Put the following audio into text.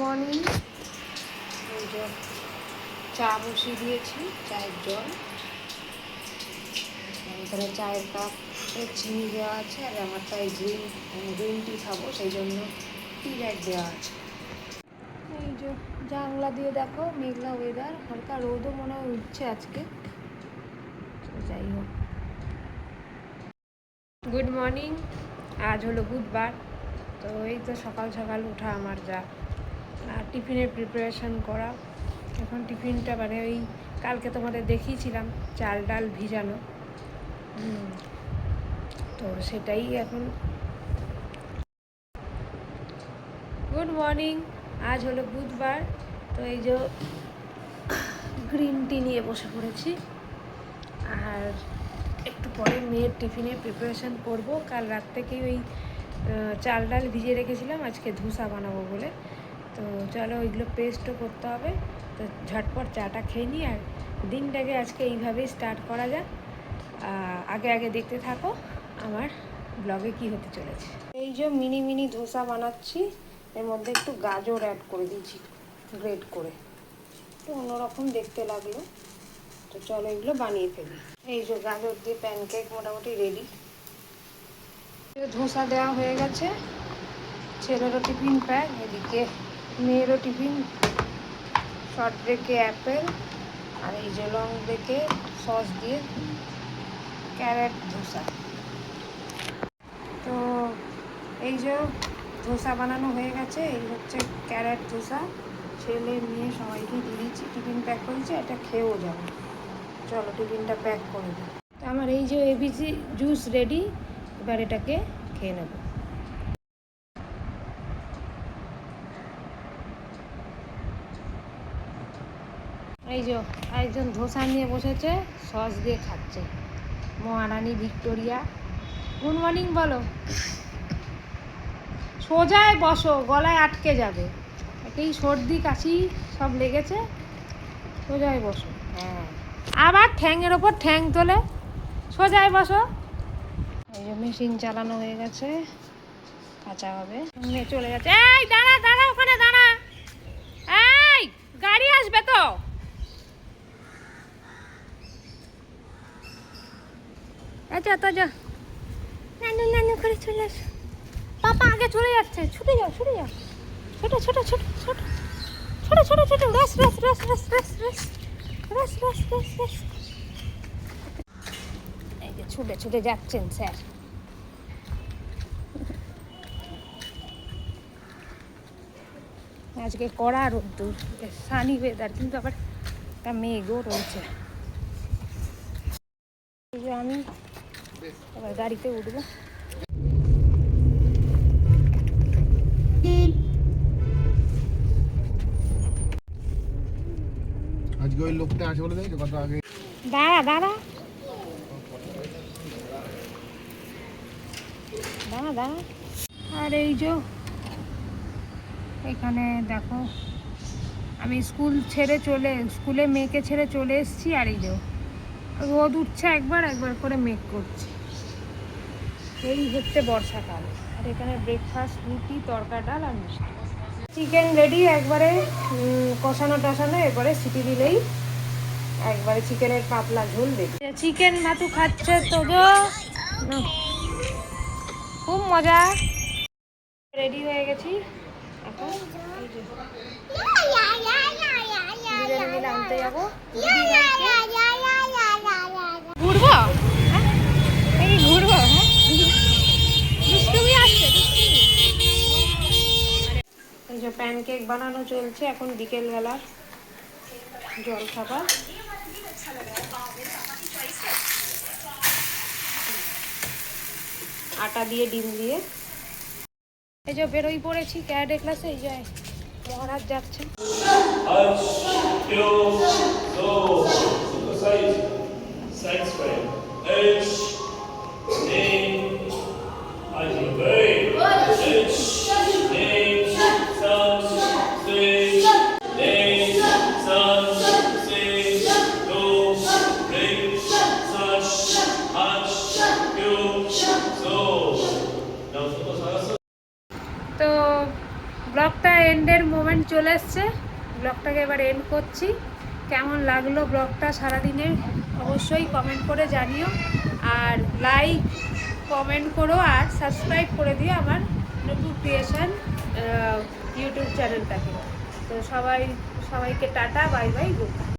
Morning. এই যে চা বসিয়ে দিয়েছি, চায়ের জল, এখানে চায়ের কাপ চিনি দেওয়া আছে, আর আমারটাই গ্রিন টি খাবো, সেই জন্য টি ব্যাগ দেওয়া আছে। এই যে জানলা দিয়ে দেখো মেঘলা ওয়েদার, হালকা রোদও মনে হয় উঠছে আজকে। যাই হোক, গুড মর্নিং। আজ হলো বুধবার, তো এই তো সকাল সকাল ওঠা আমার যা টিফিনের প্রিপারেশান করা। এখন টিফিনটা মানে ওই কালকে তোমাদের দেখিয়েছিলাম চাল ডাল ভিজানো, তো সেটাই এখন। Good morning. আজ হলো বুধবার, তো এই যে গ্রিন টি নিয়ে বসে পড়েছি, আর একটু পরে মেয়ের টিফিনের প্রিপারেশান করব। কাল রাত থেকেই ওই চাল ডাল ভিজিয়ে রেখেছিলাম আজকে ধোসা বানাবো বলে, তো চলো ওইগুলো পেস্টও করতে হবে। তো ঝটপট চাটা খেয়ে নিই, আর দিনটাকে আজকে এইভাবেই স্টার্ট করা যাক। আগে আগে দেখতে থাকো আমার ব্লগে কি হতে চলেছে। এই যে মিনি মিনি ধোসা বানাচ্ছি, এর মধ্যে একটু গাজর অ্যাড করে দিয়েছি গ্রেট করে, একটু অন্যরকম দেখতে লাগলো। তো চলো এগুলো বানিয়ে ফেলি। এই যে গাজর দিয়ে প্যানকেক মোটামুটি রেডি। ধোসা দেওয়া হয়ে গেছে, ছেলেরও টিফিন প্যাক, এদিকে মেয়েরও টিফিন, শর্ট ব্রেকে অ্যাপেল, আর এই যে লং ব্রেকে সস দিয়ে ক্যারেট ধোসা। তো এই যে ধোসা বানানো হয়ে গেছে, এই হচ্ছে ক্যারেট ধোসা। ছেলে মেয়ে সবাইকে দিয়ে দিচ্ছি, টিফিন প্যাক করেছি, এটা খেয়েও যাবে। চলো টিফিনটা প্যাক করে দিই। তো আমার এই যে এবিসি জুস রেডি, এবার এটাকে খেয়ে নেব। এই যে একজন ধোসা নিয়ে বসেছে, সস দিয়ে খাচ্ছে, মহারানী ভিক্টোরিয়া। গুড মর্নিং বলো, সোজায় বসো, গলায় আটকে যাবে, একেই সর্দি কাশি সব লেগেছে, সোজায় বসো। হ্যাঁ, আবার ঠ্যাংয়ের ওপর ঠ্যাং তোলে, সোজায় বসো। এই যে মেশিন চালানো হয়ে গেছে, কাঁচা হবে, মেয়ে চলে যাচ্ছে। এই দাঁড়া দাঁড়া, ওখানে দাঁড়া, এই গাড়ি আসবে তো। আচ্ছা তো যা, নানু নানু করে চলে আস, পাপা আগে চলে যাচ্ছে, ছুটে যাও ছুটে যাও, ছোট ছোট ছোট ছোট ছোট ছোট ছোট, race race race race race race race race race race. এই যে ছুটে ছুটে যাচ্ছেন স্যার। আজকে কড়া রোদ্দুর, সানি ওয়েদার, কিন্তু আবার একটা মেঘও রয়েছে। এই যে আমি এবার গাড়িতে উঠবো। আজকে ওই লোকটা আছে বলে দেখছো কত আগে। দাঁড়া দাঁড়া দাঁড়া দাঁড়া। আর এই যে এখানে দেখো আমি স্কুলে মেয়েকে ছেড়ে চলে এসেছি, আর এই যে রোদ উঠছে একবার একবার করে মেঘ করছে। এই হচ্ছে বর্ষাকাল। আর এখানে ব্রেকফাস্ট, রুটি, তরকা ডাল আর মিষ্টি। চিকেন রেডি, একবারে কষানো টসানো, এবারে সিটি দিলেই একবারে চিকেনের পাতলা ঝোল রেডি। চিকেন মাতু খাচ্ছে তো গো, খুব মজা। রেডি হয়ে গেছি, এখন দুজনে মিলে আনতে যাবো। ঘুরবো, এই ঘুরবো, হ্যাঁ দুষ্টুমি আসছে, দুষ্টুমি। এই যে প্যানকেক বানানো চলছে এখন বিকেলবেলার জল খাবার। আটা দিয়ে ডিম দিয়ে এই যে বেরোই পড়েছি ক্যাডে ক্লাসে। এই যে মহারাজ যাচ্ছে। তো ব্লগটা এন্ডের মোমেন্ট চলে এসছে, ব্লগটাকে এবার এন্ড করছি। কেমন লাগলো ব্লগটা সারাদিনের অবশ্যই কমেন্ট করে জানিও, আর লাইক কমেন্ট করো আর সাবস্ক্রাইব করে দিও আমার নতুন ক্রিয়েশন ইউটিউব চ্যানেলটাকে। তো সবাইকে tata, bye bye, good night.